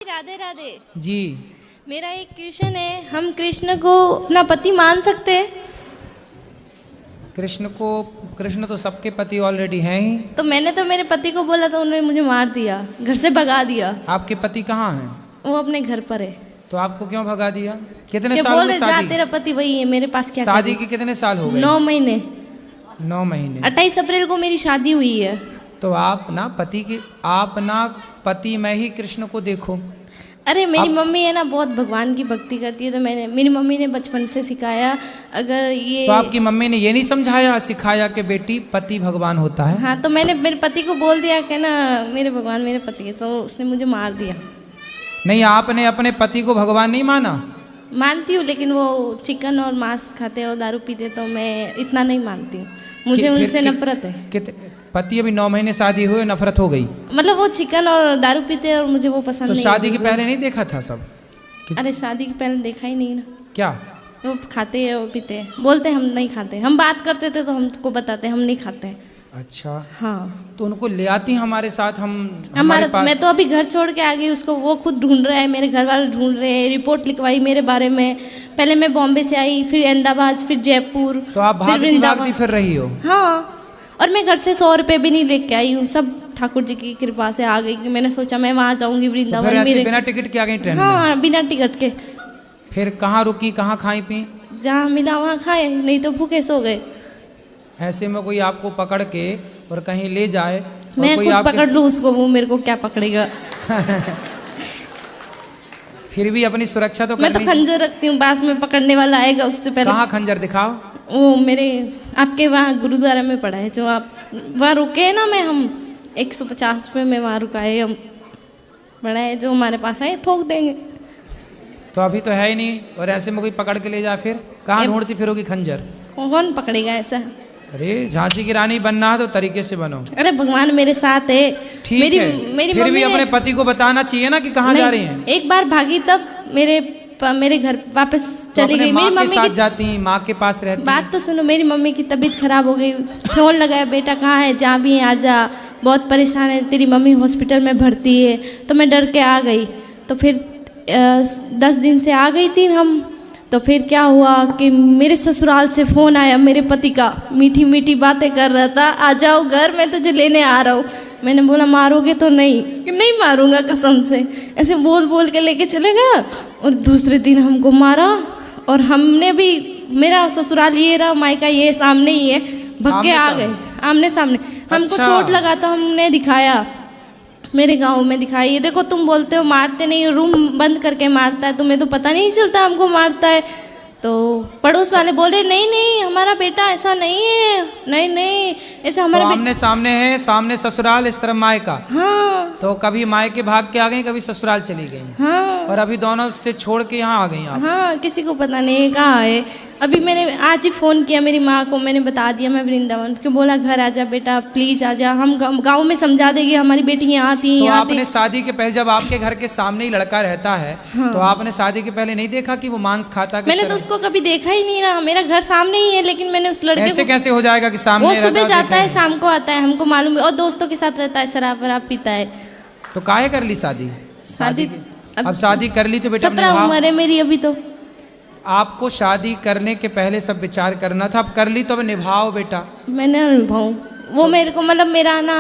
राधे राधे जी। मेरा एक क्वेश्चन है, हम कृष्ण को अपना पति मान सकते हैं? कृष्ण तो सबके पति ऑलरेडी हैं ही। तो मैंने तो मेरे पति को बोला तो उन्होंने मुझे मार दिया, घर से भगा दिया। आपके पति कहाँ हैं? वो अपने घर पर है। तो आपको क्यों भगा दिया? कितने क्या साल बोल हुए रहे जा शादी? तेरा पति वही है, मेरे पास क्या शादी के कितने साल हो गए? 9 महीने। 9 महीने। 28 अप्रैल को मेरी शादी हुई है। तो आप ना पति में ही कृष्ण को देखो। अरे मेरी मम्मी है ना बहुत भगवान की भक्ति करती है, तो मेरी मम्मी ने बचपन से सिखाया। अगर ये तो आपकी मम्मी ने ये नहीं समझाया सिखाया कि बेटी पति भगवान होता है? हाँ, तो मैंने मेरे पति को बोल दिया कि ना मेरे भगवान मेरे पति है, तो उसने मुझे मार दिया। नहीं, आपने अपने पति को भगवान नहीं माना? मानती हूँ, लेकिन वो चिकन और मांस खाते और दारू पीते, तो मैं इतना नहीं मानती हूँ। मुझे उनसे नफरत है। पति अभी 9 महीने शादी हुए नफरत हो गई? मतलब वो चिकन और दारू पीते और मुझे वो पसंद तो नहीं। शादी के पहले नहीं देखा था सब? अरे शादी के पहले देखा ही नहीं ना। क्या वो खाते हैं और पीते हैं, बोलते हम नहीं खाते। हम बात करते थे तो हमको बताते हम नहीं खाते हैं। अच्छा। हाँ, तो उनको ले आती हमारे साथ, हमारे हमारा पास। मैं तो अभी घर छोड़ के आ गई उसको, वो खुद ढूंढ रहा है, मेरे घर वाले ढूंढ रहे हैं। रिपोर्ट लिखवाई मेरे बारे में। पहले मैं बॉम्बे से आई, फिर अहमदाबाद, फिर जयपुर, तो आप फिर भागती वृंदावन फिर रही हो? हाँ, और मैं घर से 100 रुपये भी नहीं लेके आई हूँ, सब ठाकुर जी की कृपा से आ गई। कि मैंने सोचा मैं वहाँ जाऊंगी वृंदावन। तो मेरे बिना टिकट के आ गई ट्रेन में? हाँ, बिना टिकट के। फिर कहाँ रुकी, कहाँ खाई पी? जहाँ मिला वहाँ खाए, नहीं तो भूखे सो गए। ऐसे में कोई आपको पकड़ के और कहीं ले जाए और मैं कोई खुद आपके पकड़ लूँ उसको, वो मेरे को क्या पकड़ेगा। फिर भी अपनी सुरक्षा तो मैं तो करनी। खंजर रखती हूँ, पास में पकड़ने वाला आएगा उससे पहले। कहाँ खंजर दिखाओ? वो मेरे आपके वहाँ गुरुद्वारा में पड़ा है, जो आप वहाँ रुके ना, हम 150 रुपये में वहाँ रुकाए, हम बड़ा है जो हमारे पास है, ठोक देंगे। तो अभी तो है ही नहीं, और ऐसे में कोई पकड़ के ले जाए फिर कहाँ ढूंढती फिरोगी खंजर? कौन पकड़ेगा ऐसा? अरे झांसी की रानी बनना है तो तरीके से बनो। अरे भगवान मेरे साथ है। ठीक है, मेरी फिर भी मम्मी अपने पति को बताना चाहिए ना कि कहाँ जा रही हैं। एक बार भागी तब मेरे घर वापस चली गई। मेरी मम्मी के साथ जाती, माँ के पास रहती। बात तो सुनो, मेरी मम्मी की तबीयत खराब हो गई, फोन लगाया, बेटा कहाँ है, जहाँ भी है आजा, बहुत परेशान है, तेरी मम्मी हॉस्पिटल में भर्ती है। तो मैं डर के आ गई। तो फिर 10 दिन से आ गई थी हम। तो फिर क्या हुआ कि मेरे ससुराल से फ़ोन आया मेरे पति का, मीठी मीठी बातें कर रहा था, आ जाओ घर, मैं तुझे लेने आ रहा हूँ। मैंने बोला मारोगे तो? नहीं मारूंगा कसम से, ऐसे बोल बोल के लेके चले गया। और दूसरे दिन हमको मारा। और हमने भी, मेरा ससुराल ये रहा, मायका ये सामने ही है, भग के आ गए आमने सामने। हमको चोट लगा तो हमने दिखाया, मेरे गांव में दिखाई। ये देखो, तुम बोलते हो मारते नहीं, रूम बंद करके मारता है, तुम्हें तो पता नहीं चलता हमको मारता है। तो पड़ोस वाले बोले नहीं हमारा बेटा ऐसा नहीं है, नहीं ऐसा हमारा तो आमने सामने है, सामने ससुराल, इस तरफ मायका। हाँ। तो कभी मायके भाग के आ गई, कभी ससुराल चली गई। हाँ। और अभी दोनों से छोड़ के यहाँ आ गई आप? हाँ, किसी को पता नहीं कहाँ है। अभी मैंने आज ही फ़ोन किया मेरी माँ को, मैंने बता दिया मैं वृंदावन, उसके बोला घर आ जा बेटा, प्लीज़ आ जा, हम गाँव में समझा देंगे, हमारी बेटी यहाँ थी। तो आपने शादी के पहले, जब आपके घर के सामने ही लड़का रहता है, हाँ। तो आपने शादी के पहले नहीं देखा कि वो मांस खाता? मैंने तो उसको कभी देखा ही नहीं ना, मेरा घर सामने ही है, लेकिन मैंने उस लड़के ऐसे को कैसे हो जाएगा कि सामने? वो सुबह जाता है, शाम को आता है, हमको मालूम है, और दोस्तों के साथ रहता है, शराब वराब पीता है। तो काहे कर ली शादी? अब शादी कर ली तो बेटा 17 उम्र है मेरी अभी। तो आपको शादी करने के पहले सब विचार करना था, अब कर ली तो अब निभाओ बेटा। मैंने निभाऊं वो मेरे को, मतलब मेरा ना,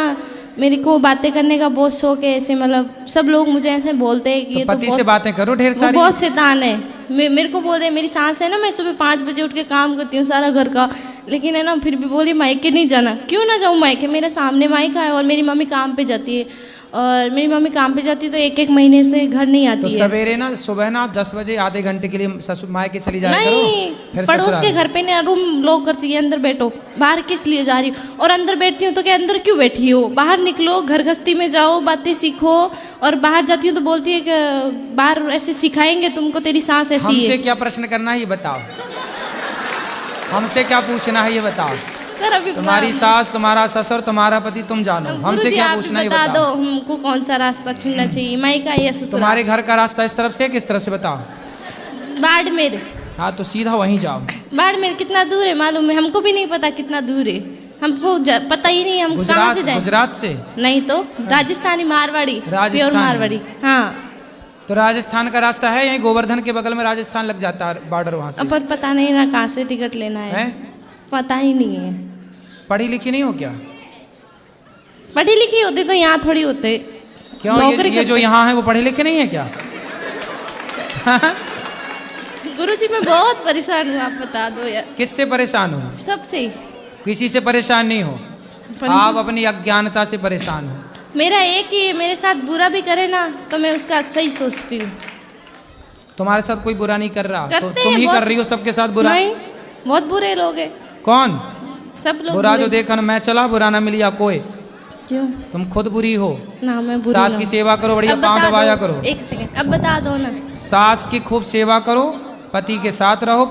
मेरे को बातें करने का बहुत शौक है। ऐसे मतलब सब लोग मुझे ऐसे बोलते हैं कि तो ये पति तो से बातें करो ढेर सारी। बहुत शैतान है। मेरे को बोल रहे, मेरी सास है ना, मैं सुबह 5 बजे उठ के काम करती हूँ सारा घर का, लेकिन है ना फिर भी बोली मायके नहीं जाना। क्यों ना जाऊँ मायके, मेरे सामने मायका है। और मेरी मम्मी काम पे जाती है, और मेरी मम्मी काम पे जाती है तो 1-1 महीने से घर नहीं आती तो है। सवेरे ना, सुबह ना आप 10 बजे आधे घंटे के लिए ससुर मायके चली जाया करो। नहीं, पड़ोस के घर पे ना रूम लॉक करती है, अंदर बैठो, बाहर किस लिए जा रही हो? और अंदर बैठती हूँ तो क्या अंदर क्यों बैठी हो, बाहर निकलो, घर गृहस्थी में जाओ, बातें सीखो। और बाहर जाती हूँ तो बोलती है कि बाहर ऐसे सिखाएंगे तुमको, तेरी सास ऐसी है। हमसे क्या प्रश्न करना है ये बताओ, हमसे क्या पूछना है ये बताओ। सर अभी तुम्हारी सास, तुम्हारा ससुर, तुम्हारा पति, तुम जानो, हमसे क्या पूछना है ये बता दो, बताओ। हमको कौन सा रास्ता चुनना चाहिए, मायका या ससुराल? तुम्हारे घर का रास्ता इस तरफ से किस तरफ से बताओ? बाड़मेर। हाँ, तो सीधा वहीं जाओ। बाड़मेर कितना दूर है मालूम है? हमको भी नहीं पता कितना दूर है, हमको पता ही नहीं, हम कहाँ से जाएं? गुजरात से? नहीं तो राजस्थानी, मारवाड़ी, प्योर मारवाड़ी। हाँ, तो राजस्थान का रास्ता है, यहीं गोवर्धन के बगल में राजस्थान लग जाता है बॉर्डर, वहां से। पर पता नहीं ना कहाँ से टिकट लेना है, पता ही नहीं है। पढ़ी लिखी नहीं हो क्या? पढ़ी लिखी होती तो यहाँ थोड़ी होते। क्यों? ये जो यहाँ है वो पढ़े लिखे नहीं है क्या? गुरुजी मैं बहुत परेशान हूँ, आप बता दो यार। किससे परेशान हो? सबसे। किसी से परेशान नहीं हो, आप अपनी अज्ञानता से परेशान हो। मेरा एक ही, मेरे साथ बुरा भी करे ना तो मैं उसका सही सोचती हूँ। तुम्हारे साथ कोई बुरा नहीं कर रहा, तो तुम ही बहुत, कर रही हो सबके साथ बुरा। नहीं, बहुत बुरे लोग हैं। कौन? सब लोग बुरा जो देखा ना मैं चला, बुरा ना मिलिया कोई। क्यों? तुम खुद बुरी हो ना, मैं बुरी सास की सेवा करो, बढ़िया पाँव दबाया करो। एक सेकंड, अब बता दो ना। सास की खूब सेवा करो, पति के साथ रहो।